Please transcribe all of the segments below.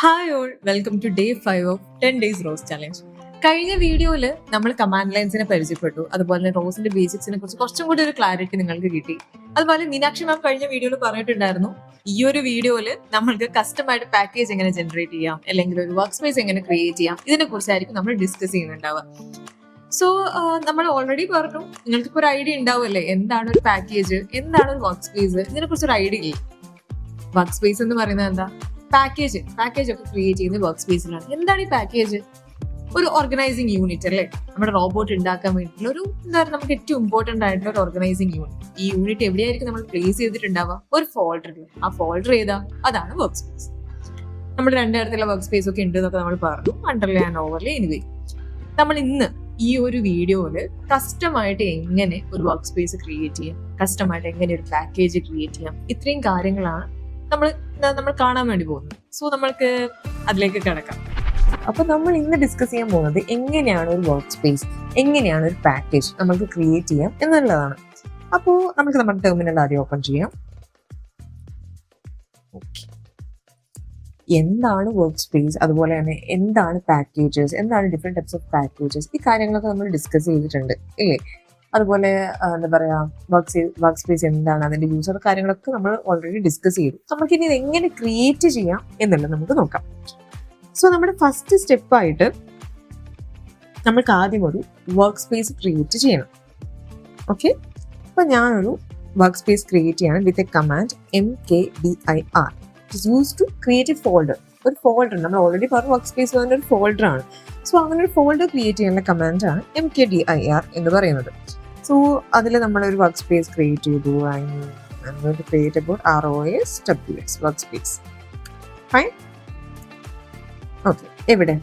Hi all, welcome to day 5 of 10 days ROS challenge. കഴിഞ്ഞ വീഡിയോയിൽ നമ്മൾ കമാൻഡ് ലൈൻസിനെ പരിചയപ്പെട്ടു. അതുപോലെ തന്നെ റോസിന്റെ ബേസിക്സിനെ കുറിച്ച് കുറച്ചും കൂടി ഒരു ക്ലാരിറ്റി നിങ്ങൾക്ക് കിട്ടി. അതുപോലെ മീനാക്ഷി മാം കഴിഞ്ഞ വീഡിയോയിൽ പറഞ്ഞിട്ടുണ്ടായിരുന്നു, ഈ ഒരു വീഡിയോയിൽ നമ്മൾക്ക് കസ്റ്റമായിട്ട് പാക്കേജ് എങ്ങനെ ജനറേറ്റ് ചെയ്യാം, അല്ലെങ്കിൽ ഒരു വർക്ക് സ്പേസ് എങ്ങനെ ക്രിയേറ്റ് ചെയ്യാം, ഇതിനെ കുറിച്ചായിരിക്കും നമ്മൾ ഡിസ്കസ് ചെയ്യുന്നുണ്ടാവുക. സോ നമ്മൾ ഓൾറെഡി പറഞ്ഞു, നിങ്ങൾക്ക് ഒരു ഐഡിയ ഉണ്ടാവുമല്ലേ, എന്താണ് ഒരു പാക്കേജ്, എന്താണ് ഒരു വർക്ക് സ്പേസ്, ഇതിനെ കുറിച്ച് ഒരു ഐഡിയ ഇല്ലേ? വർക്ക് സ്പേസ് എന്ന് പറയുന്നത് എന്താ? പാക്കേജ് ഒക്കെ ക്രിയേറ്റ് ചെയ്യുന്ന വർക്ക് സ്പേസിലാണ്. എന്താണ് ഈ പാക്കേജ്? ഒരു ഓർഗനൈസിങ് യൂണിറ്റ് അല്ലേ? നമ്മുടെ റോബോട്ട് ഉണ്ടാക്കാൻ വേണ്ടിയിട്ടുള്ള ഒരു എന്താ പറയുക, നമുക്ക് ഏറ്റവും ഇമ്പോർട്ടന്റ് ആയിട്ടുള്ള ഒരു ഓർഗനൈസിങ് യൂണിറ്റ്. ഈ യൂണിറ്റ് എവിടെയായിരിക്കും നമ്മൾ പ്ലേസ് ചെയ്തിട്ടുണ്ടാവുക? ഒരു ഫോൾഡറിൽ. ആ ഫോൾഡർ ഏതാ? അതാണ് വർക്ക് സ്പേസ്. നമ്മൾ രണ്ട് തരത്തിലുള്ള വർക്ക് സ്പേസ് ഒക്കെ ഉണ്ട് എന്നൊക്കെ നമ്മൾ പറഞ്ഞു, അണ്ടർലേ ആൻഡ് ഓവർലേ. എനിവേ, നമ്മൾ ഇന്ന് ഈ ഒരു വീഡിയോയില് കസ്റ്റമായിട്ട് എങ്ങനെ ഒരു വർക്ക് സ്പേസ് ക്രിയേറ്റ് ചെയ്യാം, കസ്റ്റമായിട്ട് എങ്ങനെ ഒരു പാക്കേജ് ക്രിയേറ്റ് ചെയ്യാം, ഇത്രയും കാര്യങ്ങളാണ് നമ്മൾ കാണാൻ വേണ്ടി പോകുന്നത്. സോ നമ്മൾക്ക് അതിലേക്ക് കിടക്കാം. അപ്പൊ നമ്മൾ ഇന്ന് ഡിസ്കസ് ചെയ്യാൻ പോകുന്നത് എങ്ങനെയാണ് ഒരു വർക്ക് സ്പേസ്, എങ്ങനെയാണ് ഒരു പാക്കേജ് നമുക്ക് ക്രിയേറ്റ് ചെയ്യാം എന്നുള്ളതാണ്. അപ്പോൾ നമുക്ക് നമ്മുടെ ടെർമിനൽ ആദ്യം ഓപ്പൺ ചെയ്യാം. എന്താണ് വർക്ക് സ്പേസ്, അതുപോലെ തന്നെ എന്താണ് പാക്കേജസ്, എന്താണ് ഡിഫറെന്റ് ടൈപ്സ് ഓഫ് പാക്കേജസ്, ഈ കാര്യങ്ങളൊക്കെ നമ്മൾ ഡിസ്കസ് ചെയ്തിട്ടുണ്ട് ഇല്ലേ? അതുപോലെ എന്താ പറയാ, വർക്ക് സ്പേസ് എന്താണ്, അതിന്റെ യൂസർ കാര്യങ്ങളൊക്കെ നമ്മൾ ഓൾറെഡി ഡിസ്കസ് ചെയ്തു. നമുക്കിനി ഇത് എങ്ങനെ ക്രിയേറ്റ് ചെയ്യാം എന്നുള്ളത് നമുക്ക് നോക്കാം. സോ നമ്മുടെ ഫസ്റ്റ് സ്റ്റെപ്പായിട്ട് നമ്മൾക്ക് ആദ്യം ഒരു വർക്ക് സ്പേസ് ക്രിയേറ്റ് ചെയ്യണം. ഓക്കെ, അപ്പൊ ഞാനൊരു വർക്ക് സ്പേസ് ക്രിയേറ്റ് ചെയ്യണം with a command mkdir. It's use to create a folder. ഒരു ഫോൾഡർ നമ്മൾ ഓൾറെഡി പറഞ്ഞു, വർക്ക് സ്പേസ് പറഞ്ഞ ഒരു ഫോൾഡർ ആണ്. സോ അങ്ങനെ ഒരു ഫോൾഡർ ക്രിയേറ്റ് ചെയ്യാനുള്ള കമാൻഡാണ് mkdir എന്ന് പറയുന്നത്. സോ അതിൽ നമ്മളൊരു വർക്ക് സ്പേസ് ക്രിയേറ്റ് ചെയ്തു. Create about ROSWS work space. Fine. Okay, എവിടെ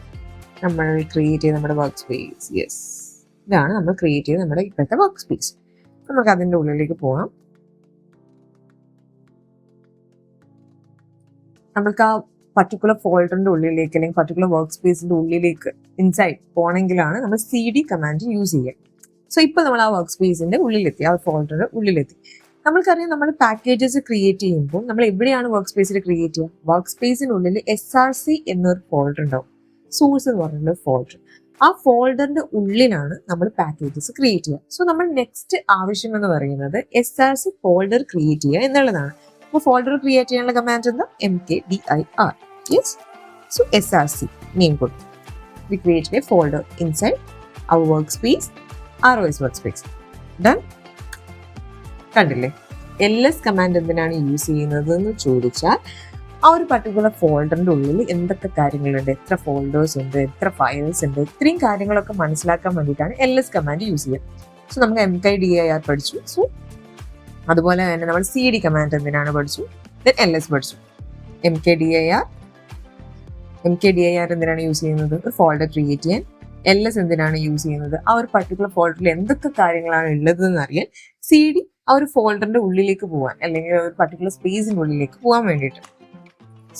നമ്മൾ ക്രിയേറ്റ് ചെയ്ത നമ്മുടെ വർക്ക് സ്പേസ്? യെസ്, ഇതാണ് നമ്മൾ ക്രിയേറ്റ് ചെയ്ത് നമ്മുടെ ഇപ്പോഴത്തെ വർക്ക് സ്പേസ്. നമുക്ക് അതിൻ്റെ ഉള്ളിലേക്ക് പോകാം. നമുക്ക് ആ പർട്ടിക്കുലർ ഫോൾഡറിന്റെ ഉള്ളിലേക്ക് അല്ലെങ്കിൽ പർട്ടിക്കുലർ വർക്ക് സ്പേസിന്റെ ഉള്ളിലേക്ക് ഇൻസൈഡ് പോകണമെങ്കിലാണ് നമ്മൾ CD കമാൻഡ് യൂസ് ചെയ്യുക. സോ ഇപ്പോൾ നമ്മൾ ആ വർക്ക് സ്പേസിന്റെ ഉള്ളിലെത്തി, ആ ഫോൾഡറിന്റെ ഉള്ളിലെത്തി. നമ്മൾക്കറിയാം, നമ്മൾ പാക്കേജസ് ക്രിയേറ്റ് ചെയ്യുമ്പോൾ നമ്മൾ എവിടെയാണ് വർക്ക് സ്പേസിൽ ക്രിയേറ്റ് ചെയ്യുക? വർക്ക് സ്പേസിനുള്ളിൽ SRC എന്നൊരു ഫോൾഡർ ഉണ്ടാവും, സോഴ്സ് എന്ന് പറഞ്ഞിട്ടുള്ള ഫോൾഡർ. ആ ഫോൾഡറിന്റെ ഉള്ളിലാണ് നമ്മൾ പാക്കേജസ് ക്രിയേറ്റ് ചെയ്യുക. സോ നമ്മൾ നെക്സ്റ്റ് ആവശ്യം എന്ന് പറയുന്നത് SRC ഫോൾഡർ ക്രിയേറ്റ് ചെയ്യുക എന്നുള്ളതാണ്. അപ്പോൾ ഫോൾഡർ ക്രിയേറ്റ് ചെയ്യാനുള്ള കമാൻഡ് എന്താ? mkdir. Yes, so SRC name കൊടുത്തു. We create a folder inside our work space, ROS work space. Done. കണ്ടില്ലേ? LS കമാൻഡ് എന്തിനാണ് യൂസ് ചെയ്യുന്നത് എന്ന് ചോദിച്ചാൽ, ആ ഒരു പർട്ടിക്കുലർ ഫോൾഡറിന്റെ ഉള്ളിൽ എന്തൊക്കെ കാര്യങ്ങളുണ്ട്, എത്ര ഫോൾഡേഴ്സ് ഉണ്ട്, എത്ര ഫയൽസ് ഉണ്ട്, ഇത്രയും കാര്യങ്ങളൊക്കെ മനസ്സിലാക്കാൻ വേണ്ടിയിട്ടാണ് LS കമാൻഡ് യൂസ് ചെയ്യുക. സോ നമുക്ക് mkdir പഠിച്ചു. സോ അതുപോലെ തന്നെ നമ്മൾ CD കമാൻഡ് എന്തിനാണ് പഠിച്ചു, ദെൻ LS പഠിച്ചു. mkdir എന്തിനാണ് യൂസ് ചെയ്യുന്നത്? ഒരു ഫോൾഡർ ക്രിയേറ്റ് ചെയ്യാൻ. LS എന്തിനാണ് യൂസ് ചെയ്യുന്നത്? ആ ഒരു പർട്ടിക്കുലർ ഫോൾഡറിൽ എന്തൊക്കെ കാര്യങ്ങളാണ് ഉള്ളതെന്ന് അറിയാൻ. CD ആ ഒരു ഫോൾഡറിന്റെ ഉള്ളിലേക്ക് പോകാൻ, അല്ലെങ്കിൽ ഒരു പർട്ടിക്കുലർ സ്പേസിന്റെ ഉള്ളിലേക്ക് പോകാൻ വേണ്ടിയിട്ട്.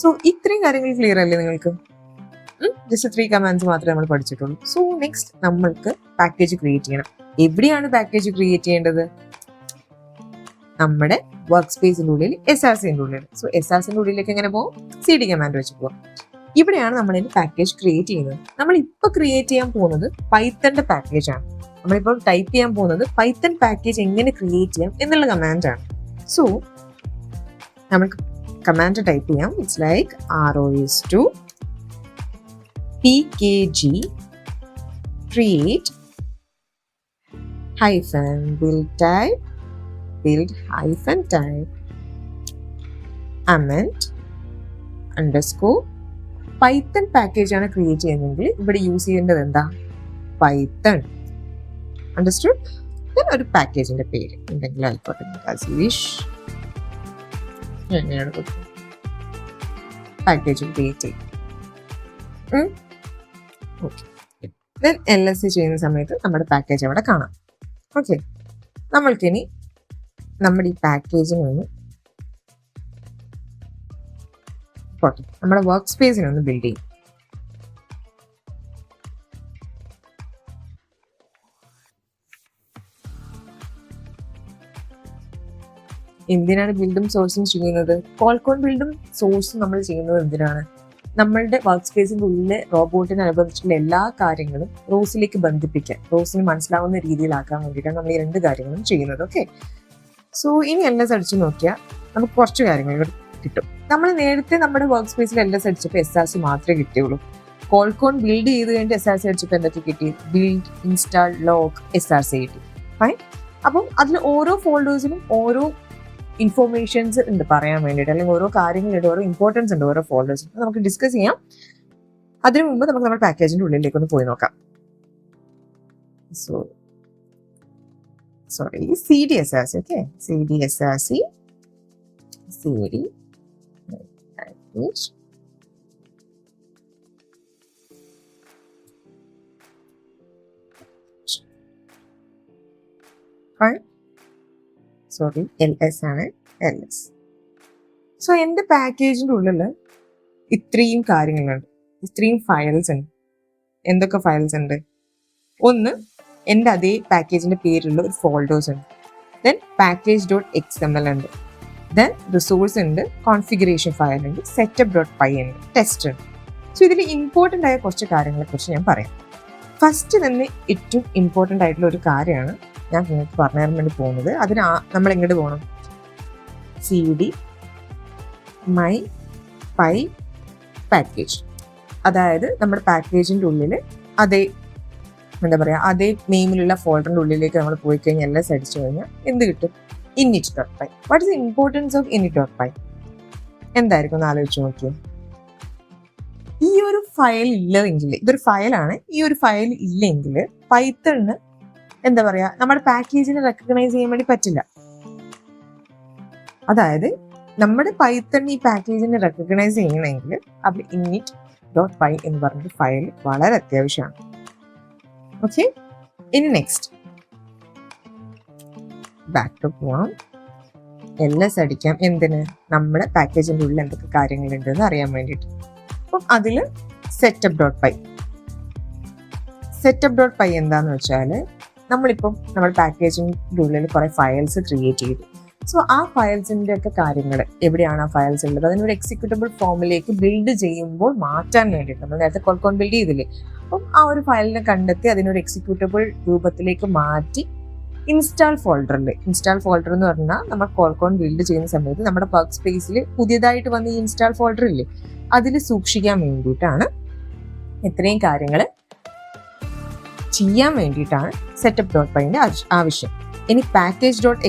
സോ ഇത്രയും കാര്യങ്ങൾ ക്ലിയർ അല്ലേ നിങ്ങൾക്ക്? ജസ്റ്റ് 3 കമാൻഡ്സ് മാത്രമേ നമ്മൾ പഠിച്ചിട്ടുള്ളൂ. സോ നെക്സ്റ്റ് നമ്മൾക്ക് പാക്കേജ് ക്രിയേറ്റ് ചെയ്യണം. എവിടെയാണ് പാക്കേജ് ക്രിയേറ്റ് ചെയ്യേണ്ടത്? നമ്മുടെ വർക്ക് സ്പേസിന്റെ ഉള്ളിൽ, SRCന്റെ ഉള്ളിൽ. സോ SRCന്റെ ഉള്ളിലേക്ക് എങ്ങനെ പോകും? CD കമാൻഡ് വെച്ച് പോകാം. ഇവിടെയാണ് നമ്മൾ ഇതിന്റെ പാക്കേജ് ക്രിയേറ്റ് ചെയ്യുന്നത്. നമ്മൾ ഇപ്പോൾ ക്രിയേറ്റ് ചെയ്യാൻ പോകുന്നത് പൈത്തന്റെ പാക്കേജ് ആണ്. നമ്മളിപ്പോൾ ടൈപ്പ് ചെയ്യാൻ പോകുന്നത് പൈത്തൺ പാക്കേജ് എങ്ങനെ ക്രിയേറ്റ് ചെയ്യാം എന്നുള്ള കമാൻഡാണ്. സോ നമുക്ക് കമാൻഡ് ടൈപ്പ് ചെയ്യാം. It's like ROS2 pkg create build hyphen type amend underscore Python package ആണ് ക്രിയേറ്റ് ചെയ്യുന്നതെങ്കിൽ ഇവിടെ യൂസ് ചെയ്യേണ്ടത് എന്താ? പൈത്തൺ. അണ്ടർസ്റ്റുഡ്? ദെൻ ഒരു പാക്കേജിന്റെ പേര് എന്തെങ്കിലും ആയിക്കോട്ടെ, പാക്കേജ് ക്രിയേറ്റ് ചെയ്യും. ഓക്കെ, ദെൻ LS ചെയ്യുന്ന സമയത്ത് നമ്മുടെ പാക്കേജ് അവിടെ കാണാം. ഓക്കെ, നമ്മൾക്കിനി നമ്മുടെ ഈ പാക്കേജിനൊന്ന് നമ്മുടെ വർക്ക് സ്പേസിനൊന്ന് ബിൽഡ് ചെയ്യും. എന്തിനാണ് ബിൽഡും സോഴ്സും ചെയ്യുന്നത്? കോൾകോൺ ബിൽഡും സോഴ്സും നമ്മൾ ചെയ്യുന്നത് എന്തിനാണ്? നമ്മളുടെ വർക്ക് സ്പേസിന്റെ ഉള്ളിലെ റോബോട്ടിന് അനുബന്ധിച്ചിട്ടുള്ള എല്ലാ കാര്യങ്ങളും റോസിലേക്ക് ബന്ധിപ്പിക്കാൻ, റോസിന് മനസ്സിലാവുന്ന രീതിയിലാക്കാൻ വേണ്ടിയിട്ടാണ് നമ്മൾ ഈ 2 കാര്യങ്ങളും ചെയ്യുന്നത്. ഓക്കെ, സോ ഇനി LS അടിച്ചു നോക്കിയാൽ നമുക്ക് കുറച്ച് കാര്യങ്ങൾ കിട്ടും. നമ്മൾ നേരത്തെ നമ്മുടെ വർക്ക് സ്പേസിൽ LS അടിച്ചപ്പോൾ SRC മാത്രമേ കിട്ടിയുള്ളൂ. കോൾകോൺ ബിൽഡ് ചെയ്ത് കഴിഞ്ഞിട്ട് SRC അടിച്ചപ്പോൾ എന്തൊക്കെ കിട്ടി? ബിൽഡ്, ഇൻസ്റ്റാൾ, ലോക്ക്, SRC കിട്ടി. ഫൈൻ. അപ്പം അതിൽ ഓരോ ഫോൾഡേഴ്സിനും ഓരോ ഇൻഫോർമേഷൻസ് ഉണ്ട് പറയാൻ വേണ്ടിയിട്ട്, അല്ലെങ്കിൽ ഓരോ കാര്യങ്ങളുണ്ട്, ഓരോ ഇമ്പോർട്ടൻസ് ഉണ്ട് ഓരോ ഫോൾഡേഴ്സിനും. നമുക്ക് ഡിസ്കസ് ചെയ്യാം. അതിനു മുമ്പ് നമുക്ക് നമ്മുടെ പാക്കേജിന്റെ ഉള്ളിലേക്ക് ഒന്ന് പോയി നോക്കാം. CDSRC. Okay, CDSRC CD package. LS ആണ്. LS. സോ എൻ്റെ പാക്കേജിന്റെ ഉള്ളിൽ ഇത്രയും കാര്യങ്ങളുണ്ട്, ഇത്രയും ഫയൽസ് ഉണ്ട്. എന്തൊക്കെ ഫയൽസ് ഉണ്ട്? ഒന്ന്, എൻ്റെ അതേ പാക്കേജിന്റെ പേരിലുള്ള ഒരു ഫോൾഡേഴ്സ് ഉണ്ട്. ദെൻ package.xml ഉണ്ട്. ദെൻ റിസോഴ്സ് ഉണ്ട്, കോൺഫിഗറേഷൻ ഫയൽ ഉണ്ട്, setup.py ഉണ്ട്, ടെസ്റ്റ് ഉണ്ട്. സോ ഇതിൽ ഇമ്പോർട്ടൻ്റ് ആയ കുറച്ച് കാര്യങ്ങളെ കുറിച്ച് ഞാൻ പറയാം. ഫസ്റ്റ് തന്നെ ഏറ്റവും ഇമ്പോർട്ടൻ്റ് ആയിട്ടുള്ള ഒരു കാര്യമാണ് ഞാൻ നിങ്ങൾക്ക് പറഞ്ഞു തരാൻ വേണ്ടി പോകുന്നത്. അതിന് നമ്മൾ എങ്ങോട്ട് പോകണം? CD my py package. അതായത് നമ്മുടെ പാക്കേജിൻ്റെ ഉള്ളിൽ അതേ അതേ നെയിമിലുള്ള ഫോൾഡറിൻ്റെ ഉള്ളിലേക്ക് നമ്മൾ പോയി കഴിഞ്ഞാൽ LS അടിച്ചു കഴിഞ്ഞാൽ എന്ത് കിട്ടും? init.py. What is the importance of init.py? എന്തായിരിക്കും എന്ന് ആലോചിച്ച് നോക്കിയേ. ഈ ഒരു ഫയൽ ഇല്ലെങ്കിൽ, ഇതൊരു ഫയലാണ്, ഈ ഒരു ഫയൽ ഇല്ലെങ്കിൽ പൈത്തണിന് നമ്മുടെ പാക്കേജിനെ റെക്കഗ്നൈസ് ചെയ്യാൻ വേണ്ടി പറ്റില്ല. അതായത് നമ്മുടെ പൈത്തൺ ഈ പാക്കേജിനെ റെക്കഗ്നൈസ് ചെയ്യണമെങ്കിൽ അവിടെ init.py എന്ന് പറഞ്ഞൊരു ഫയൽ വളരെ അത്യാവശ്യമാണ്. ഓക്കെ, ഇനി നെക്സ്റ്റ് ബാക്ക് ടു പോവാം. LS അടിക്കാം. എന്തിന്? നമ്മുടെ പാക്കേജിന്റെ ഉള്ളിൽ എന്തൊക്കെ കാര്യങ്ങളുണ്ട് എന്ന് അറിയാൻ വേണ്ടിയിട്ട്. അപ്പം അതിൽ setup.py എന്താന്ന് വെച്ചാൽ, നമ്മളിപ്പം നമ്മുടെ പാക്കേജിന്റെ ഉള്ളിൽ കുറെ ഫയൽസ് ക്രിയേറ്റ് ചെയ്തു. സോ ആ ഫയൽസിന്റെ ഒക്കെ കാര്യങ്ങൾ എവിടെയാണ് ആ ഫയൽസ് ഉള്ളത്, അതിനൊരു എക്സിക്യൂട്ടബിൾ ഫോമിലേക്ക് ബിൽഡ് ചെയ്യുമ്പോൾ മാറ്റാൻ വേണ്ടിയിട്ട് നമ്മൾ നേരത്തെ കോൾകോൺ ബിൽഡ് ചെയ്തില്ലേ, അപ്പം ആ ഒരു ഫയലിനെ കണ്ടെത്തി അതിനൊരു എക്സിക്യൂട്ടബിൾ രൂപത്തിലേക്ക് മാറ്റി ഇൻസ്റ്റാൾ ഫോൾഡർ എന്ന് പറഞ്ഞാൽ നമ്മൾ കോൾകോൺ ബിൽഡ് ചെയ്യുന്ന സമയത്ത് നമ്മുടെ വർക്ക് സ്പേസിൽ പുതിയതായിട്ട് വന്ന ഈ ഇൻസ്റ്റാൾ ഫോൾഡർ ഇല്ലേ, അതിൽ സൂക്ഷിക്കാൻ വേണ്ടിയിട്ടാണ്, ഇത്രയും കാര്യങ്ങൾ ചെയ്യാൻ വേണ്ടിയിട്ടാണ് setup.pyന്റെ ആവശ്യം. ഇനി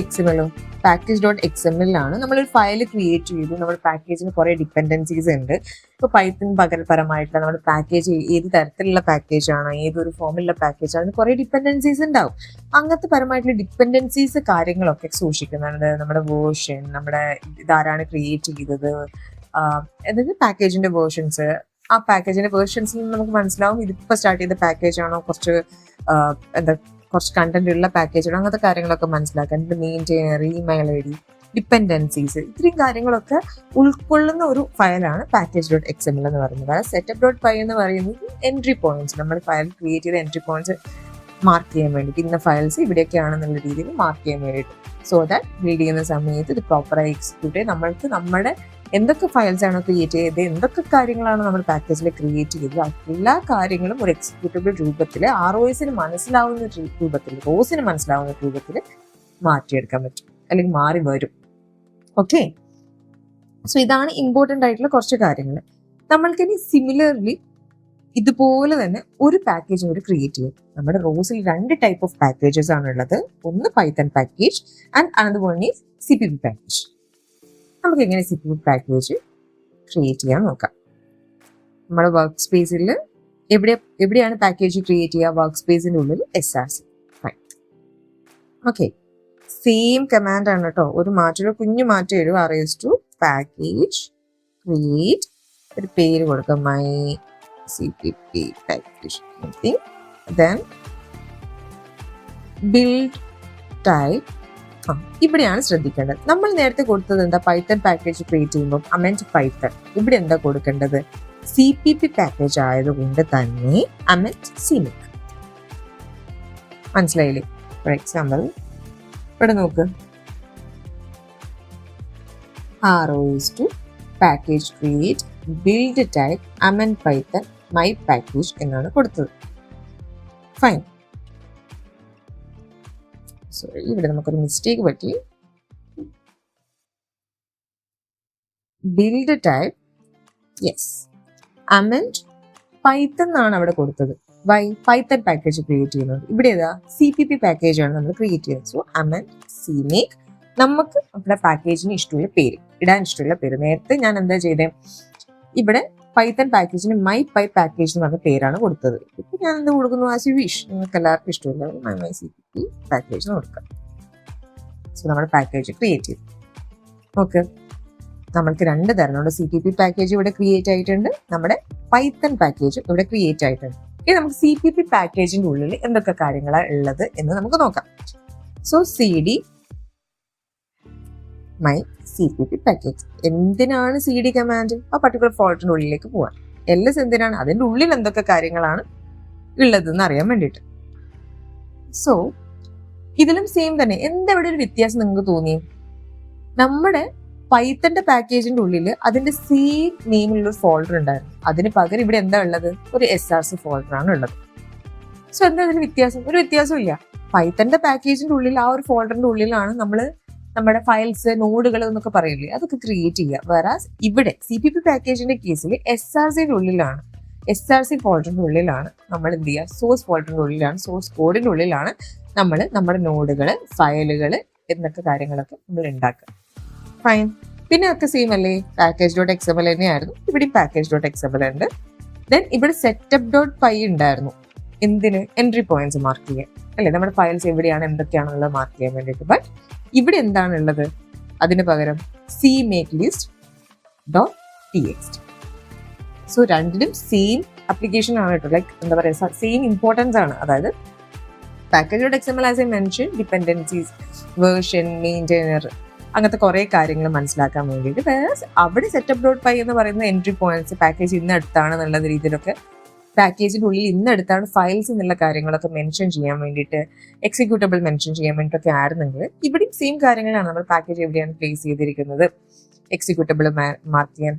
package.xml ആണ് നമ്മളൊരു ഫയൽ ക്രിയേറ്റ് ചെയ്തു. നമ്മുടെ പാക്കേജിന് കുറെ ഡിപ്പെൻഡൻസീസ് ഉണ്ട്. ഇപ്പോൾ പൈത്തൺ പകരപരമായിട്ടുള്ള നമ്മുടെ പാക്കേജ് ഏത് തരത്തിലുള്ള പാക്കേജാണ്, ഏതൊരു ഫോമിലുള്ള പാക്കേജാണ്, അതിന് കുറെ ഡിപ്പെൻഡൻസീസ് ഉണ്ടാവും. അങ്ങനത്തെ പരമായിട്ടുള്ള ഡിപ്പെൻഡൻസീസ് കാര്യങ്ങളൊക്കെ സൂക്ഷിക്കുന്നുണ്ട്. നമ്മുടെ വേർഷൻ, നമ്മുടെ ഇതാരാണ് ക്രിയേറ്റ് ചെയ്തത്, അതായത് പാക്കേജിന്റെ വേർഷൻസ്. ആ പാക്കേജിന്റെ വേർഷൻസിൽ നിന്ന് നമുക്ക് മനസ്സിലാവും ഇതിപ്പോൾ സ്റ്റാർട്ട് ചെയ്ത പാക്കേജ് ആണോ, കുറച്ച് കണ്ടന്റ് ഉള്ള പാക്കേജ് ആണോ, അങ്ങനത്തെ കാര്യങ്ങളൊക്കെ മനസ്സിലാക്കാൻ. മെയിൻറ്റെയിനർ, ഇമെയിൽ ID, ഡിപ്പെൻഡൻസീസ്, ഇത്രയും കാര്യങ്ങളൊക്കെ ഉൾക്കൊള്ളുന്ന ഒരു ഫയലാണ് package.xml എന്ന് പറയുന്നത്. അതായത് setup.py എന്ന് പറയുന്നത് എൻട്രി പോയിന്റ്സ്, നമ്മൾ ഫയൽ ക്രിയേറ്റ് ചെയ്ത എൻട്രി പോയിന്റ്സ് മാർക്ക് ചെയ്യാൻ വേണ്ടിയിട്ട്, ഇന്ന ഫയൽസ് ഇവിടെയൊക്കെയാണെന്നുള്ള രീതിയിൽ മാർക്ക് ചെയ്യാൻ വേണ്ടിയിട്ട്. സോ ദാറ്റ് റീഡ് ചെയ്യുന്ന സമയത്ത് ഇത് പ്രോപ്പറായി എക്സിക്യൂട്ട് ചെയ്ത് നമ്മൾക്ക് നമ്മുടെ എന്തൊക്കെ ഫയൽസ് ആണോ ക്രിയേറ്റ് ചെയ്തത്, എന്തൊക്കെ കാര്യങ്ങളാണ് നമ്മൾ പാക്കേജിൽ ക്രിയേറ്റ് ചെയ്തത്, എല്ലാ കാര്യങ്ങളും ഒരു എക്സിക്യൂട്ടബിൾ രൂപത്തിൽ ROSന് മനസ്സിലാവുന്ന രൂപത്തിൽ, റോസിന് മനസ്സിലാവുന്ന രൂപത്തിൽ മാറ്റിയെടുക്കാൻ പറ്റും, അല്ലെങ്കിൽ മാറി വരും. ഓക്കെ, സോ ഇതാണ് ഇമ്പോർട്ടൻ്റ് ആയിട്ടുള്ള കുറച്ച് കാര്യങ്ങൾ. നമ്മൾക്കിനി സിമിലർലി ഇതുപോലെ തന്നെ ഒരു പാക്കേജ് കൂടി ക്രിയേറ്റ് ചെയ്യും. നമ്മുടെ റോസിൽ 2 ടൈപ്പ് ഓഫ് പാക്കേജസ് ആണുള്ളത്. ഒന്ന് Python package and another one is CPP package. നമുക്ക് എങ്ങനെ CPP പാക്കേജ് ക്രിയേറ്റ് ചെയ്യാൻ നോക്കാം. നമ്മുടെ വർക്ക് സ്പേസിൽ എവിടെയാണ് പാക്കേജ് ക്രിയേറ്റ് ചെയ്യുക? വർക്ക് സ്പേസിൻ്റെ ഉള്ളിൽ SRC. Fine. Okay, same command ആണ് കേട്ടോ, ഒരു മാറ്റം, കുഞ്ഞു മാറ്റം എഴുതും. RS2 പാക്കേജ് ക്രിയേറ്റ്, ഒരു പേര് കൊടുക്കാം, my CPP package, then build type. ഇവിടെയാണ് ശ്രദ്ധിക്കേണ്ടത്. നമ്മൾ നേരത്തെ കൊടുത്തത് എന്താ? പൈത്തൺ പാക്കേജ് ക്രിയേറ്റ് ചെയ്യുമ്പോൾ അമെന്റ് പൈത്തൺ. ഇവിടെ എന്താ കൊടുക്കേണ്ടത്? CPP പാക്കേജ് ആയതുകൊണ്ട് തന്നെ അമെന്റ് CMake. മനസ്സിലായില്ലേ? ഫോർ എക്സാമ്പിൾ ഇവിടെ നോക്ക്, ROS2 package create build type amend Python my package എന്നാണ് കൊടുത്തത്. ഫൈൻ. സോറി, ഇവിടെ നമുക്കൊരു മിസ്റ്റേക്ക് പറ്റി. Build type yes amend Python എന്നാണ് അവിടെ കൊടുത്തത്. വൈ? പൈത്തൺ പാക്കേജ് ക്രിയേറ്റ് ചെയ്യുന്നത്. ഇവിടെ ഏതാ? CPP പാക്കേജ് ആണ് നമ്മൾ ക്രിയേറ്റ് ചെയ്യുന്നത്. So amend CMake. നമുക്ക് നമ്മുടെ പാക്കേജിന് ഇഷ്ടമുള്ള പേര് ഇടാൻ ഇഷ്ടമുള്ള പേര്. നേരത്തെ ഞാൻ എന്താ ചെയ്തേ, ഇവിടെ പൈത്തൺ പാക്കേജിന് മൈ പൈ പാക്കേജ് എന്ന് പറഞ്ഞ പേരാണ് കൊടുത്തത്. ഇപ്പൊ ഞാൻ എന്ത് കൊടുക്കുന്നു? As you wish. നിങ്ങൾക്ക് എല്ലാവർക്കും ഇഷ്ടമില്ല മൈ CPP പാക്കേജ് എന്ന് കൊടുക്കാം. സോ നമ്മുടെ പാക്കേജ് ക്രിയേറ്റ് ചെയ്തു. ഓക്കെ, നമ്മൾക്ക് 2 തരമുള്ള CPP പാക്കേജ് ഇവിടെ ക്രിയേറ്റ് ആയിട്ടുണ്ട്, നമ്മുടെ പൈത്തൺ പാക്കേജ് ഇവിടെ ക്രിയേറ്റ് ആയിട്ടുണ്ട്. ഇനി നമുക്ക് CPP പാക്കേജിന്റെ ഉള്ളിൽ എന്തൊക്കെ കാര്യങ്ങളാണ് ഉള്ളത് എന്ന് നമുക്ക് നോക്കാം. So CD my CPP package. എന്തിനാണ് CD കമാൻഡ്? ആ പർട്ടിക്കുലർ ഫോൾഡറിന്റെ ഉള്ളിലേക്ക് പോവാൻ. LS എന്തിനാണ്? അതിന്റെ ഉള്ളിൽ എന്തൊക്കെ കാര്യങ്ങളാണ് ഉള്ളതെന്ന് അറിയാൻ വേണ്ടിയിട്ട്. സോ ഇതിലും സെയിം തന്നെ. എന്തെവിടെ ഒരു വ്യത്യാസം നിങ്ങൾക്ക് തോന്നി? നമ്മുടെ പൈത്തന്റെ പാക്കേജിന്റെ ഉള്ളിൽ അതിന്റെ സെയിം നെയിമിലുള്ള ഒരു ഫോൾഡർ ഉണ്ടായിരുന്നു. അതിന് പകരം ഇവിടെ എന്താ ഉള്ളത്? ഒരു SRC ഫോൾഡർ ആണ് ഉള്ളത്. സോ എന്താ അതിന് വ്യത്യാസം? ഒരു വ്യത്യാസവും ഇല്ല. പൈത്തന്റെ പാക്കേജിന്റെ ഉള്ളിൽ ആ ഒരു ഫോൾഡറിന്റെ ഉള്ളിലാണ് നമ്മൾ നമ്മുടെ ഫയൽസ്, നോഡുകൾ എന്നൊക്കെ പറയില്ലേ, അതൊക്കെ ക്രിയേറ്റ് ചെയ്യുക. വേറാസ് ഇവിടെ CPP പാക്കേജിന്റെ കേസിൽ SRCയുടെ ഉള്ളിലാണ്, SRC ഫോൾഡറിന്റെ ഉള്ളിലാണ് നമ്മൾ എന്ത് ചെയ്യുക? സോഴ്സ് ഫോൾഡറിന്റെ ഉള്ളിലാണ്, സോഴ്സ് കോഡിന്റെ ഉള്ളിലാണ് നമ്മൾ നമ്മുടെ നോഡുകൾ, ഫയലുകൾ എന്നൊക്കെ കാര്യങ്ങളൊക്കെ നമ്മൾ ഉണ്ടാക്കുക. ഫൈൻ. പിന്നെ ഒക്കെ സെയിം അല്ലേ? package.xml തന്നെയായിരുന്നു. ഇവിടെ package.xml ഉണ്ട്. ദെൻ ഇവിടെ setup.py ഉണ്ടായിരുന്നു. എന്തിന്? എൻട്രി പോയിന്റ്സ് മാർക്ക് ചെയ്യാൻ അല്ലെ, നമ്മുടെ ഫയൽസ് എവിടെയാണ് എന്തൊക്കെയാണെന്നുള്ളത് മാർക്ക് ചെയ്യാൻ വേണ്ടിയിട്ട്. ബട്ട് ഇവിടെ എന്താണുള്ളത്? അതിന് പകരം cmakelist.txt. സോ രണ്ടിനും സെയിം ആപ്ലിക്കേഷൻ ആണ് കേട്ടോ. ലൈക്ക് എന്താ പറയുക, സെയിം ഇമ്പോർട്ടൻസ് ആണ്. അതായത് package.xml as I mention dependencies, version, maintainer, അങ്ങനത്തെ കുറെ കാര്യങ്ങൾ മനസ്സിലാക്കാൻ വേണ്ടിയിട്ട്. അവിടെ setup.py എന്ന് പറയുന്ന എൻട്രി പോയിന്റ്സ് പാക്കേജ് ഇന്ന് അടുത്താണെന്നുള്ള രീതിയിലൊക്കെ, പാക്കേജിന്റെ ഉള്ളിൽ ഇന്ന് അടുത്താണ് ഫയൽസ് എന്നുള്ള കാര്യങ്ങളൊക്കെ മെൻഷൻ ചെയ്യാൻ വേണ്ടിയിട്ട്, എക്സിക്യൂട്ടബിൾ മെൻഷൻ ചെയ്യാൻ വേണ്ടിയിട്ടൊക്കെ ആയിരുന്നെങ്കിൽ ഇവിടെയും സെയിം കാര്യങ്ങളാണ്. നമ്മൾ പാക്കേജ് എവിടെയാണ് പ്ലേസ് ചെയ്തിരിക്കുന്നത്, എക്സിക്യൂട്ടബിൾ മാർക്ക് ചെയ്യാൻ,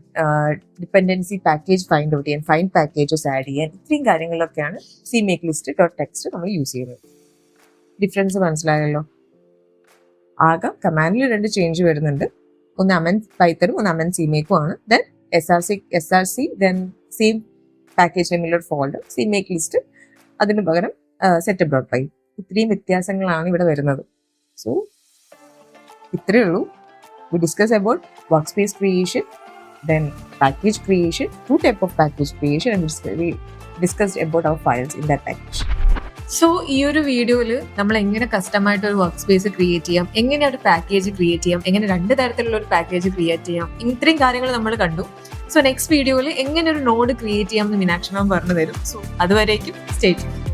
ഡിപ്പെൻഡൻസി പാക്കേജ് ഫൈൻഡ് ഔട്ട് ചെയ്യാൻ, ഫൈൻഡ് പാക്കേജസ് ആഡ് ചെയ്യാൻ, ഇത്രയും കാര്യങ്ങളിലൊക്കെയാണ് cmakelist.txt നമ്മൾ യൂസ് ചെയ്യുന്നത്. ഡിഫറൻസ് മനസ്സിലായല്ലോ? ആകെ കമാൻഡിൽ 2 ചേഞ്ച് വരുന്നുണ്ട്. ഒന്ന് amend പൈത്തനും ഒന്ന് amend CMake ആണ്. Then SRC then same package നെയിമുള്ള ഫോൾഡർ CMakeList, അതിന് പകരം setup.py. ഇത്രയും വ്യത്യാസങ്ങളാണ് ഇവിടെ വരുന്നത്. സോ ഇത്രയേ ഉള്ളൂ. We discuss about workspace creation, then package creation, 2 types of package creation, and we discussed about our files in that package. So ഈ ഒരു വീഡിയോയിൽ നമ്മൾ എങ്ങനെ കസ്റ്റമായിട്ട് ഒരു വർക്ക് സ്പേസ് ക്രിയേറ്റ് ചെയ്യാം, എങ്ങനെ ഒരു പാക്കേജ് ക്രിയേറ്റ് ചെയ്യാം, എങ്ങനെ 2 തരത്തിലുള്ള ഒരു പാക്കേജ് ക്രിയേറ്റ് ചെയ്യാം, ഇത്രയും കാര്യങ്ങൾ നമ്മൾ കണ്ടു. സോ നെക്സ്റ്റ് വീഡിയോയിൽ എങ്ങനെ ഒരു നോഡ് ക്രിയേറ്റ് ചെയ്യാം എന്ന് മീനാക്ഷി മാം പറഞ്ഞു തരും. സോ അതുവരേക്കും സ്റ്റേ ട്യൂൺഡ്.